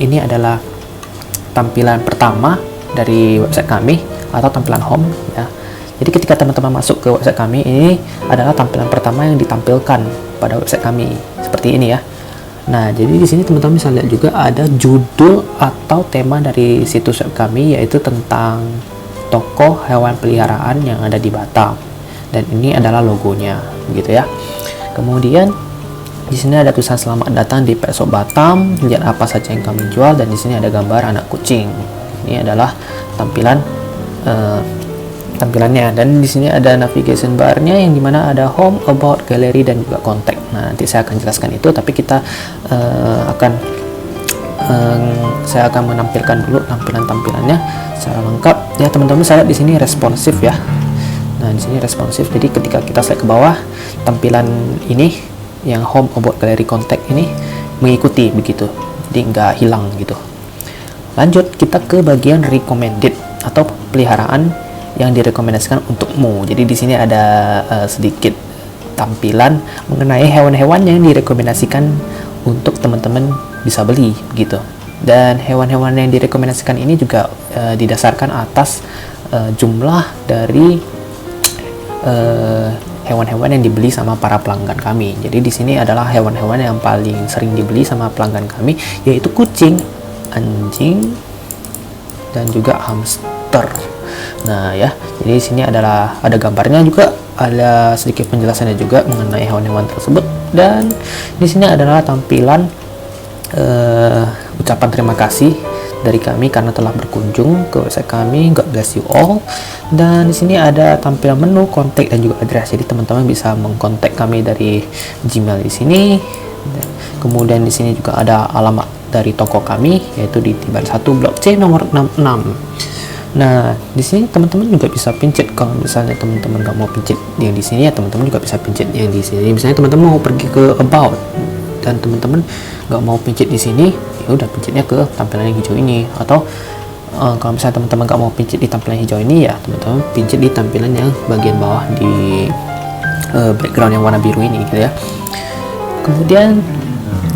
ini adalah tampilan pertama dari website kami atau tampilan home ya. Jadi ketika teman-teman masuk ke website kami, ini adalah tampilan pertama yang ditampilkan pada website kami seperti ini ya. Nah, jadi di sini teman-teman bisa lihat juga ada judul atau tema dari situs web kami, yaitu tentang toko hewan peliharaan yang ada di Batam. Dan ini adalah logonya, gitu ya. Kemudian di sini ada tulisan selamat datang di Pet Shop Batam, lihat apa saja yang kami jual, dan di sini ada gambar anak kucing. Ini adalah tampilannya, dan di sini ada navigation bar-nya yang dimana ada home, about, gallery, dan juga contact. Nah, nanti saya akan jelaskan itu, tapi kita saya akan menampilkan dulu tampilannya secara lengkap ya teman-teman. Saya lihat di sini responsif ya. Nah, di sini responsif, jadi ketika kita slide ke bawah, tampilan ini yang home, about, gallery, contact ini mengikuti begitu, jadi nggak hilang gitu. Lanjut kita ke bagian recommended atau peliharaan yang direkomendasikan untukmu. Jadi di sini ada sedikit tampilan mengenai hewan-hewan yang direkomendasikan untuk teman-teman bisa beli gitu. Dan hewan-hewan yang direkomendasikan ini juga didasarkan atas jumlah dari hewan-hewan yang dibeli sama para pelanggan kami. Jadi di sini adalah hewan-hewan yang paling sering dibeli sama pelanggan kami, yaitu kucing, anjing, dan juga hamster. Nah ya, jadi di sini adalah ada gambarnya juga, ada sedikit penjelasannya juga mengenai hewan-hewan tersebut, dan di sini adalah tampilan ucapan terima kasih dari kami karena telah berkunjung ke website kami. God bless you all. Dan di sini ada tampilan menu, kontak, dan juga address. Jadi teman-teman bisa mengkontak kami dari Gmail di sini. Kemudian di sini juga ada alamat dari toko kami, yaitu di Tiban 1 Blok C nomor 66. Nah, di sini teman-teman juga bisa pincet. Kalau misalnya teman-teman nggak mau pincet yang di sini, ya teman-teman juga bisa pincet yang di sini. Misalnya teman-teman mau pergi ke about dan teman-teman nggak mau pincet di sini, ya udah pincetnya ke tampilan yang hijau ini. Atau kalau misalnya teman-teman nggak mau pincet di tampilan hijau ini, ya teman-teman pincet di tampilan yang bagian bawah di background yang warna biru ini gitu ya. Kemudian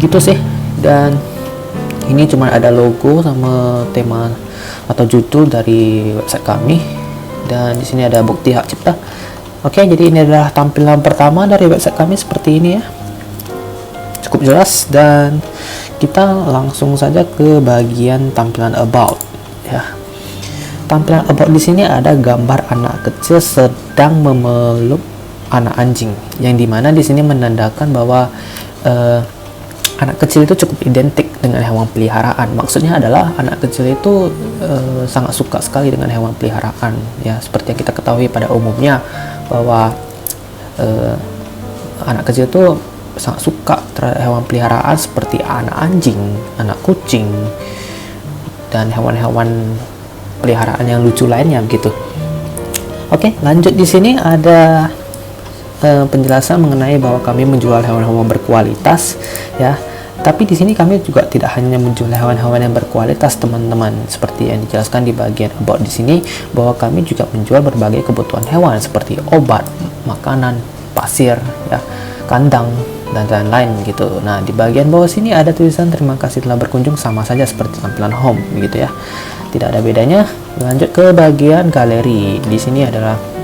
gitu sih, dan ini cuma ada logo sama tema atau judul dari website kami, dan di sini ada bukti hak cipta. Oke, jadi ini adalah tampilan pertama dari website kami seperti ini ya, cukup jelas. Dan kita langsung saja ke bagian tampilan about ya. Tampilan about di sini ada gambar anak kecil sedang memeluk anak anjing, yang dimana di sini menandakan bahwa anak kecil itu cukup identik dengan hewan peliharaan. Maksudnya adalah anak kecil itu sangat suka sekali dengan hewan peliharaan ya, seperti yang kita ketahui pada umumnya bahwa anak kecil itu sangat suka terhadap hewan peliharaan seperti anak anjing, anak kucing, dan hewan-hewan peliharaan yang lucu lainnya gitu. Oke, lanjut. Di sini ada penjelasan mengenai bahwa kami menjual hewan-hewan berkualitas ya. Tapi di sini kami juga tidak hanya menjual hewan-hewan yang berkualitas, teman-teman. Seperti yang dijelaskan di bagian about di sini, bahwa kami juga menjual berbagai kebutuhan hewan seperti obat, makanan, pasir, ya, kandang, dan lain-lain gitu. Nah, di bagian bawah sini ada tulisan terima kasih telah berkunjung, sama saja seperti tampilan home gitu ya. Tidak ada bedanya. Lanjut ke bagian galeri. Di sini adalah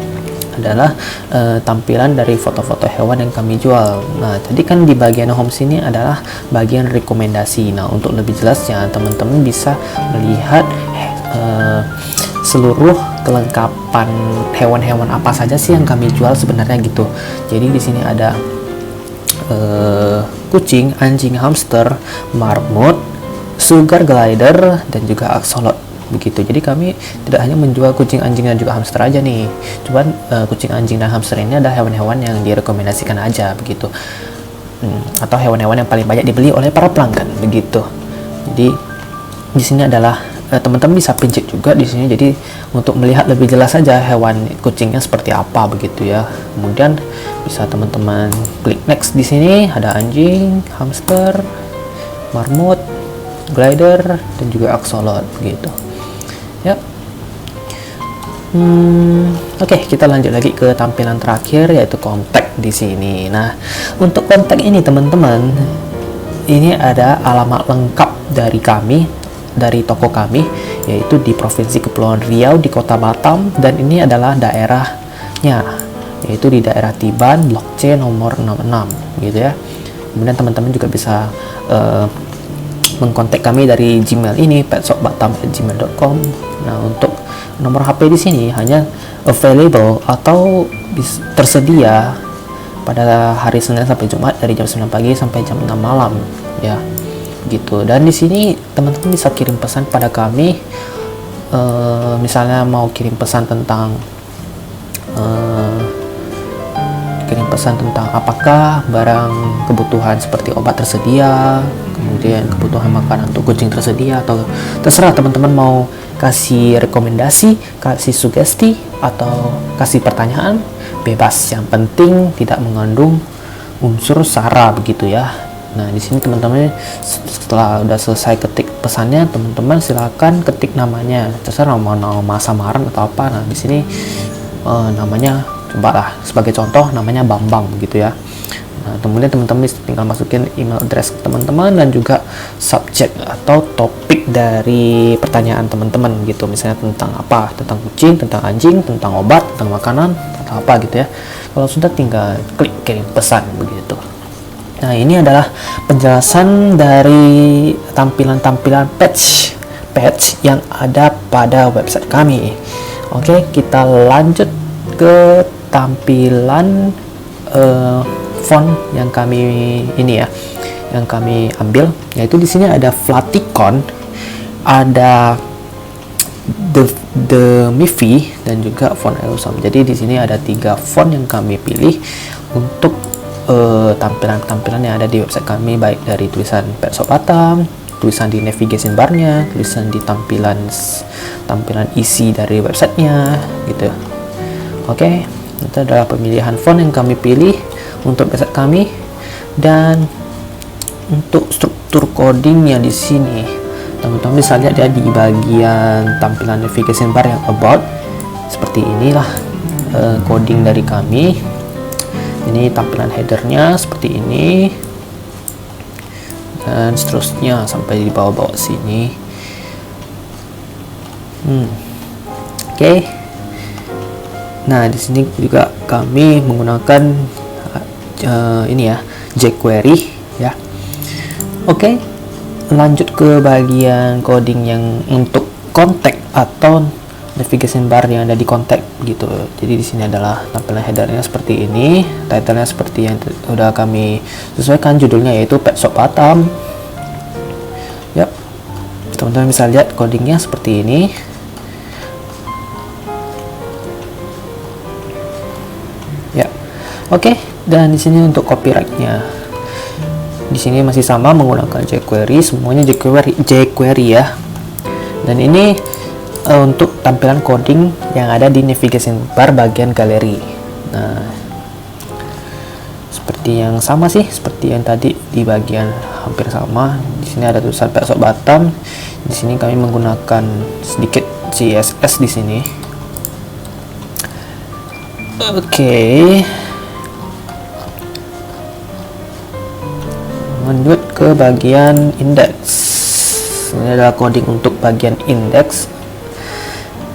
tampilan dari foto-foto hewan yang kami jual. Nah, tadi kan di bagian home sini adalah bagian rekomendasi. Nah, untuk lebih jelasnya teman-teman bisa melihat seluruh kelengkapan hewan-hewan apa saja sih yang kami jual sebenarnya gitu. Jadi di sini ada kucing, anjing, hamster, marmut, sugar glider, dan juga axolot begitu. Jadi kami tidak hanya menjual kucing, anjing, dan juga hamster aja nih. Cuman kucing, anjing, dan hamster ini ada hewan-hewan yang direkomendasikan aja begitu. Atau hewan-hewan yang paling banyak dibeli oleh para pelanggan begitu. Jadi di sini adalah teman-teman bisa pincet juga di sini. Jadi untuk melihat lebih jelas saja hewan kucingnya seperti apa begitu ya. Kemudian bisa teman-teman klik next. Di sini ada anjing, hamster, marmut, glider, dan juga axolot begitu. Ya. Oke, kita lanjut lagi ke tampilan terakhir, yaitu kontak di sini. Nah, untuk kontak ini teman-teman, ini ada alamat lengkap dari kami, dari toko kami, yaitu di Provinsi Kepulauan Riau di Kota Batam, dan ini adalah daerahnya, yaitu di daerah Tiban, Blok C nomor 66 gitu ya. Kemudian teman-teman juga bisa mengkontak kami dari Gmail ini, petshopbatam@gmail.com. Nah, untuk nomor HP di sini hanya available atau tersedia pada hari Senin sampai Jumat dari jam 9 pagi sampai jam 6 malam ya. Gitu. Dan di sini teman-teman bisa kirim pesan pada kami, misalnya mau kirim pesan tentang apakah barang kebutuhan seperti obat tersedia, kemudian kebutuhan makanan untuk kucing tersedia, atau terserah teman-teman mau kasih rekomendasi, kasih sugesti, atau kasih pertanyaan, bebas. Yang penting tidak mengandung unsur sara begitu ya. Nah, di sini teman-teman setelah udah selesai ketik pesannya, teman-teman silakan ketik namanya, terserah nama samaran atau apa. Nah, di sini namanya cobalah sebagai contoh namanya Bambang begitu ya. Nah, kemudian teman-teman tinggal masukin email address teman-teman dan juga subjek atau topik dari pertanyaan teman-teman gitu. Misalnya tentang apa, tentang kucing, tentang anjing, tentang obat, tentang makanan atau apa gitu ya. Kalau sudah tinggal klik kirim pesan begitu. Nah, ini adalah penjelasan dari tampilan-tampilan patch yang ada pada website kami. Oke, kita lanjut ke tampilan font yang kami ambil, yaitu di sini ada Flaticon, ada the Miffy, dan juga font Ewsom. Jadi di sini ada 3 font yang kami pilih untuk tampilan-tampilan yang ada di website kami, baik dari tulisan Pet Shop Batam, tulisan di navigation barnya, tulisan di tampilan isi dari websitenya gitu. Oke, itu adalah pemilihan font yang kami pilih untuk website kami. Dan untuk struktur codingnya di sini, teman-teman bisa lihat ya di bagian tampilan navigation bar yang about, seperti inilah coding dari kami. Ini tampilan headernya seperti ini, dan seterusnya sampai di bawah-bawah sini. Oke. Nah, di sini juga kami menggunakan ini ya, jQuery ya. Oke, lanjut ke bagian coding yang untuk kontak atau navigation bar yang ada di kontak gitu. Jadi di sini adalah tampilan headernya seperti ini, titlenya seperti yang sudah kami sesuaikan, judulnya yaitu Pet Shop Batam. Yap, teman-teman bisa lihat codingnya seperti ini. Ya, oke. Dan di sini untuk copyrightnya, di sini masih sama menggunakan jQuery, semuanya jQuery ya. Dan ini untuk tampilan coding yang ada di navigation bar bagian galeri. Nah, seperti yang sama sih, seperti yang tadi di bagian hampir sama. Di sini ada tulisan Pet Shop Batam. Di sini kami menggunakan sedikit CSS di sini. Oke. Lanjut ke bagian index. Ini adalah coding untuk bagian index.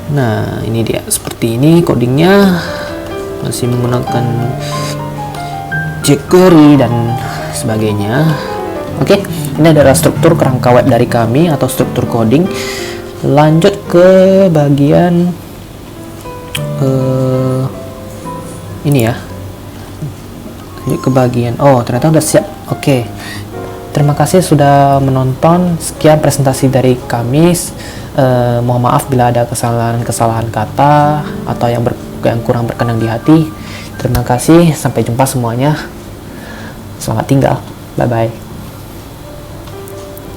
Nah, ini dia seperti ini codingnya, masih menggunakan jQuery dan sebagainya. Oke, ini adalah struktur kerangka web dari kami atau struktur coding. Lanjut ke bagian ini ya. Lanjut ke bagian, oh ternyata udah siap. Oke, terima kasih sudah menonton. Sekian presentasi dari kami. Mohon maaf bila ada kesalahan kata atau yang kurang berkenan di hati. Terima kasih, sampai jumpa semuanya. Selamat tinggal, bye bye.